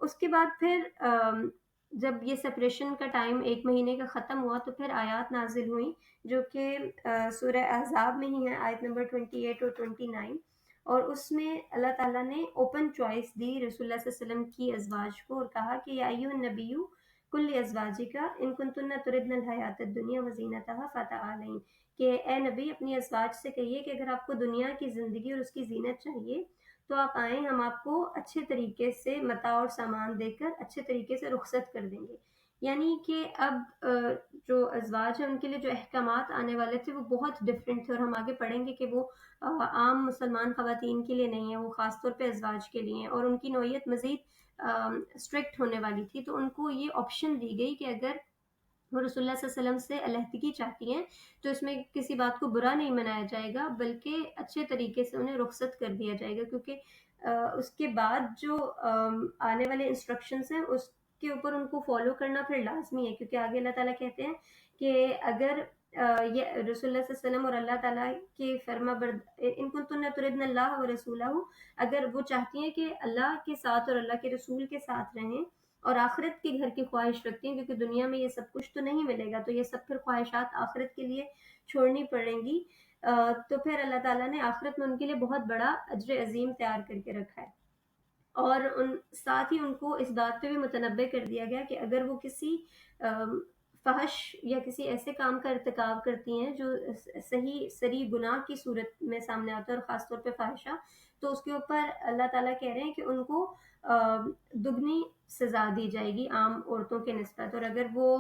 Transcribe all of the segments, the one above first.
اس کے بعد پھر جب یہ سپریشن کا ٹائم 1 مہینے کا ختم ہوا تو پھر آیات نازل ہوئیں جو کہ سورہ احزاب میں ہی ہے، آیت نمبر 28 اور 29، اور اس میں اللہ تعالیٰ نے اوپن چوائس دی رسول اللہ صلی اللہ علیہ وسلم کی ازواج کو، اور کہا کہ یا ایھا النبی کل ازواجک ان کنتن تردن الحیات الدنیا وزینتها فتعالین، کہ اے نبی اپنی ازواج سے کہیے کہ اگر آپ کو دنیا کی زندگی اور اس کی زینت چاہیے تو آپ آئیں، ہم آپ کو اچھے طریقے سے متاع اور سامان دے کر اچھے طریقے سے رخصت کر دیں گے۔ یعنی کہ اب جو ازواج ہیں ان کے لیے جو احکامات آنے والے تھے وہ بہت ڈفرینٹ تھے، اور ہم آگے پڑھیں گے کہ وہ عام مسلمان خواتین کے لیے نہیں ہے، وہ خاص طور پہ ازواج کے لیے ہیں، اور ان کی نوعیت مزید اسٹرکٹ ہونے والی تھی۔ تو ان کو یہ آپشن دی گئی کہ اگر وہ رسول اللہ صلی اللہ علیہ وسلم سے علیحدگی چاہتی ہیں تو اس میں کسی بات کو برا نہیں منایا جائے گا، بلکہ اچھے طریقے سے انہیں رخصت کر دیا جائے گا، کیونکہ اس کے بعد جو آنے والے انسٹرکشنز ہیں اس کے اوپر ان کو فالو کرنا پھر لازمی ہے، کیونکہ آگے اللہ تعالیٰ کہتے ہیں کہ اگر یہ رسول اللہ صلی اللہ علیہ وسلم اور اللہ تعالیٰ کے فرما ان کنتن تردن اللہ و رسولہ، اگر وہ چاہتی ہیں کہ اللہ کے ساتھ اور اللہ کے رسول کے ساتھ رہیں اور آخرت کے گھر کی خواہش رکھتی ہیں، کیونکہ دنیا میں یہ سب کچھ تو نہیں ملے گا، تو یہ سب پھر خواہشات آخرت کے لیے چھوڑنی پڑیں گی، تو پھر اللہ تعالیٰ نے آخرت میں ان کے لیے بہت بڑا اجر عظیم تیار کر کے رکھا ہے۔ اور ساتھ ہی ان کو اس بات پہ بھی متنبع کر دیا گیا کہ اگر وہ کسی فحش یا کسی ایسے کام کا ارتکاب کرتی ہیں جو صحیح صریح گناہ کی صورت میں سامنے آتا ہے، اور خاص طور پہ فاحشہ، تو اس کے اوپر اللہ تعالیٰ کہہ رہے ہیں کہ ان کو دگنی سزا دی جائے گی عام عورتوں کے نسبت، اور اگر وہ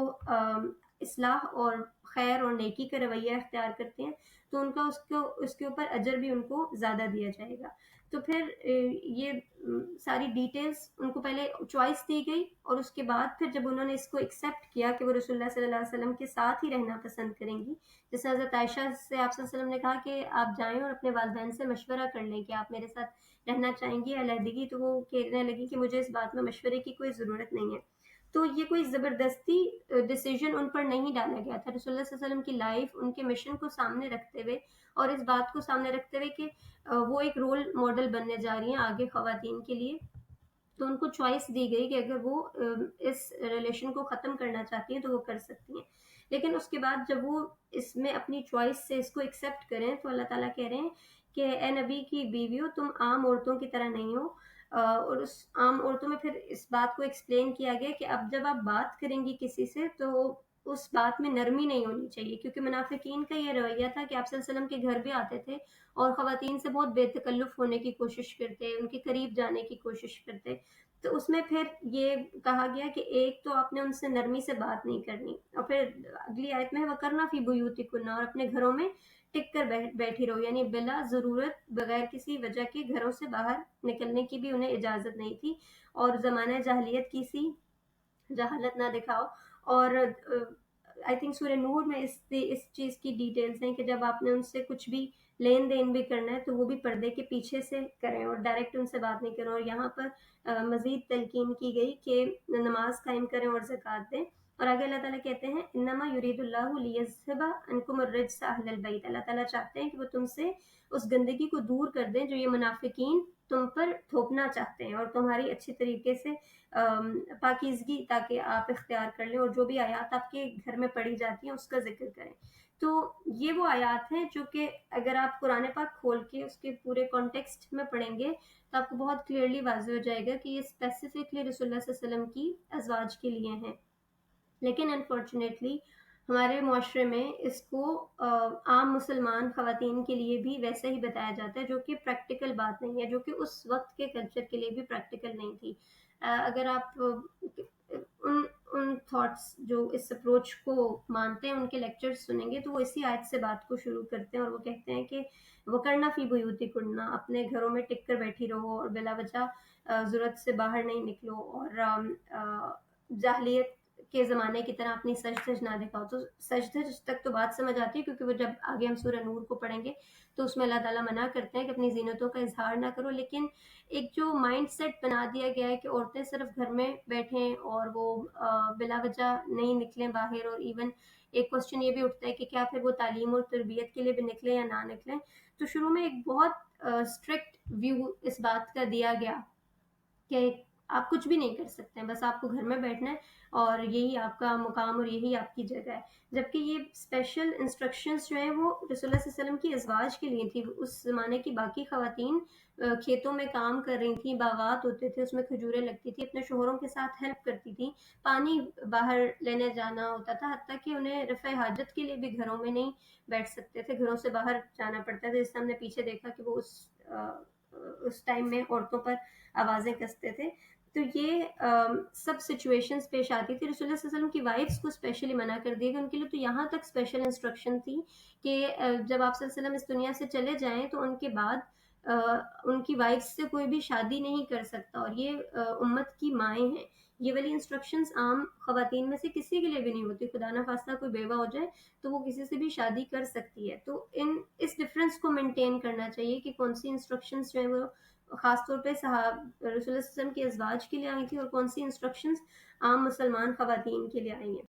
اصلاح اور خیر اور نیکی کا رویہ اختیار کرتے ہیں تو ان کا اس کے اوپر اجر بھی ان کو زیادہ دیا جائے گا۔ تو پھر یہ ساری ڈیٹیلز ان کو پہلے چوائس دی گئی، اور اس کے بعد پھر جب انہوں نے اس کو ایکسیپٹ کیا کہ وہ رسول اللہ صلی اللہ علیہ وسلم کے ساتھ ہی رہنا پسند کریں گی، جیسے حضرت عائشہ سے آپ صلی اللہ علیہ وسلم نے کہا کہ آپ جائیں اور اپنے والدین سے مشورہ کر لیں کہ آپ میرے ساتھ رہنا چاہیں گی علیحدگی، تو وہ کہنے لگی کہ مجھے اس بات میں مشورے کی کوئی ضرورت نہیں ہے۔ تو یہ کوئی زبردستی ڈیسیژن ان پر نہیں ڈالا گیا تھا، رسول اللہ صلی اللہ علیہ وسلم کی لائف، ان کے مشن کو سامنے رکھتے ہوئے اور اس بات کو سامنے رکھتے ہوئے کہ وہ ایک رول ماڈل بننے جا رہی ہیں آگے خواتین کے لیے، تو ان کو چوائس دی گئی کہ اگر وہ اس ریلیشن کو ختم کرنا چاہتی ہیں تو وہ کر سکتی ہیں۔ لیکن اس کے بعد جب وہ اس میں اپنی چوائس سے اس کو ایکسیپٹ کریں تو اللہ تعالیٰ کہہ رہے ہیں کہ اے نبی کی بیویوں، تم عام عورتوں کی طرح نہیں ہو، اور اس عام عورتوں میں پھر اس بات کو ایکسپلین کیا گیا کہ اب جب آپ بات کریں گی کسی سے تو اس بات میں نرمی نہیں ہونی چاہیے، کیونکہ منافقین کا یہ رویہ تھا کہ آپ صلی اللہ علیہ وسلم کے گھر بھی آتے تھے اور خواتین سے بہت بے تکلف ہونے کی کوشش کرتے، ان کے قریب جانے کی کوشش کرتے، تو اس میں پھر یہ کہا گیا کہ ایک تو آپ نے ان سے نرمی سے بات نہیں کرنی، اور پھر اگلی آیت میں وَقَرْنَ فِي بُيُوتِكُنَّ، اور اپنے گھروں میں ٹک کر بیٹھی رہو، یعنی بلا ضرورت بغیر کسی وجہ کے گھروں سے باہر نکلنے کی بھی انہیں اجازت نہیں تھی، اور زمانہ جاہلیت کی سی جہالت نہ دکھاؤ۔ اور آئی تھنک سورہ نور میں اس چیز کی ڈیٹیلز ہیں کہ جب آپ نے ان سے کچھ بھی لین دین بھی کرنا ہے تو وہ بھی پردے کے پیچھے سے کریں اور ڈائریکٹ ان سے بات نہیں کریں، اور یہاں پر مزید تلقین کی گئی کہ نماز قائم کریں اور زکوٰۃ دیں۔ اور آگے اللہ تعالیٰ کہتے ہیں انما یرید اللہ لیذھب عنکم الرجس اہل البیت، اللہ تعالیٰ چاہتے ہیں کہ وہ تم سے اس گندگی کو دور کر دیں جو یہ منافقین تم پر تھوپنا چاہتے ہیں، اور تمہاری اچھی طریقے سے پاکیزگی تاکہ آپ اختیار کر لیں، اور جو بھی آیات آپ کے گھر میں پڑھی جاتی ہیں اس کا ذکر کریں۔ تو یہ وہ آیات ہیں جو کہ اگر آپ قرآن پاک کھول کے اس کے پورے کانٹیکسٹ میں پڑھیں گے تو آپ کو بہت کلیئرلی واضح ہو جائے گا کہ یہ اسپیسیفکلی رسول اللہ صلی اللہ علیہ وسلم کی ازواج کے لیے ہیں۔ لیکن انفارچونیٹلی ہمارے معاشرے میں اس کو عام مسلمان خواتین کے لیے بھی ویسا ہی بتایا جاتا ہے، جو کہ پریکٹیکل بات نہیں ہے، جو کہ اس وقت کے کلچر کے لیے بھی پریکٹیکل نہیں تھی۔ اگر آپ ان تھاٹس جو اس اپروچ کو مانتے ہیں ان کے لیکچر سنیں گے تو وہ اسی آیت سے بات کو شروع کرتے ہیں، اور وہ کہتے ہیں کہ وَقَرْنَ فِي بُيُوتِكُنَّ، اپنے گھروں میں ٹک کر بیٹھی رہو اور بلا وجہ ضرورت سے باہر نہیں نکلو، اور جاہلیت کے زمانے کی طرح اپنی سج دھج نہ دکھاؤ۔ تو سج دھج تک تو بات سمجھ آتی ہے، کیونکہ وہ جب آگے ہم سورہ نور کو پڑھیں گے تو اس میں اللہ تعالیٰ منع کرتے ہیں کہ اپنی زینتوں کا اظہار نہ کرو، لیکن ایک جو مائنڈ سیٹ بنا دیا گیا ہے کہ عورتیں صرف گھر میں بیٹھیں اور وہ بلا وجہ نہیں نکلیں باہر، اور ایون ایک کوسچن یہ بھی اٹھتا ہے کہ کیا پھر وہ تعلیم اور تربیت کے لیے بھی نکلیں یا نہ نکلیں۔ تو شروع میں ایک بہت اسٹرکٹ ویو اس بات کا دیا گیا کہ آپ کچھ بھی نہیں کر سکتے ہیں، بس آپ کو گھر میں بیٹھنا ہے اور یہی آپ کا مقام اور یہی آپ کی جگہ ہے۔ جبکہ یہ اسپیشل انسٹرکشنز جو ہیں وہ رسول اللہ صلی اللہ علیہ وسلم کی ازواج کے لیے تھی۔ اس زمانے کی باقی خواتین کھیتوں میں کام کر رہی تھیں، باغات ہوتے تھے، اس میں کھجوریں لگتی تھی، اپنے شوہروں کے ساتھ ہیلپ کرتی تھیں، پانی باہر لینے جانا ہوتا تھا، حتیٰ کہ انہیں رفع حاجت کے لیے بھی گھروں میں نہیں بیٹھ سکتے تھے، گھروں سے باہر جانا پڑتا تھا، جس سے ہم نے پیچھے دیکھا کہ وہ اس ٹائم میں عورتوں پر آوازیں کستے تھے۔ تو یہ سب سچویشنز پیش آتی تھی۔ رسول اللہ صلی اللہ علیہ وسلم کی وائفس کو اسپیشلی منع کر دیا گیا، ان کے لیے تو یہاں تک اسپیشل انسٹرکشن تھی کہ جب آپ صلی اللہ علیہ وسلم اس دنیا سے چلے جائیں تو ان کے بعد ان کی وائفس سے کوئی بھی شادی نہیں کر سکتا، اور یہ امت کی مائیں ہیں۔ یہ والی انسٹرکشنز عام خواتین میں سے کسی کے لیے بھی نہیں ہوتی۔ خدا نخواستہ کوئی بیوہ ہو جائے تو وہ کسی سے بھی شادی کر سکتی ہے۔ تو اس ڈفرینس کو مینٹین کرنا چاہیے کہ کون سی انسٹرکشنز جو ہیں وہ خاص طور پہ رسول اللہ صلی اللہ علیہ وسلم کی ازواج کے لیے آئی تھی، اور کون سی انسٹرکشنز عام مسلمان خواتین کے لیے آئی ہیں۔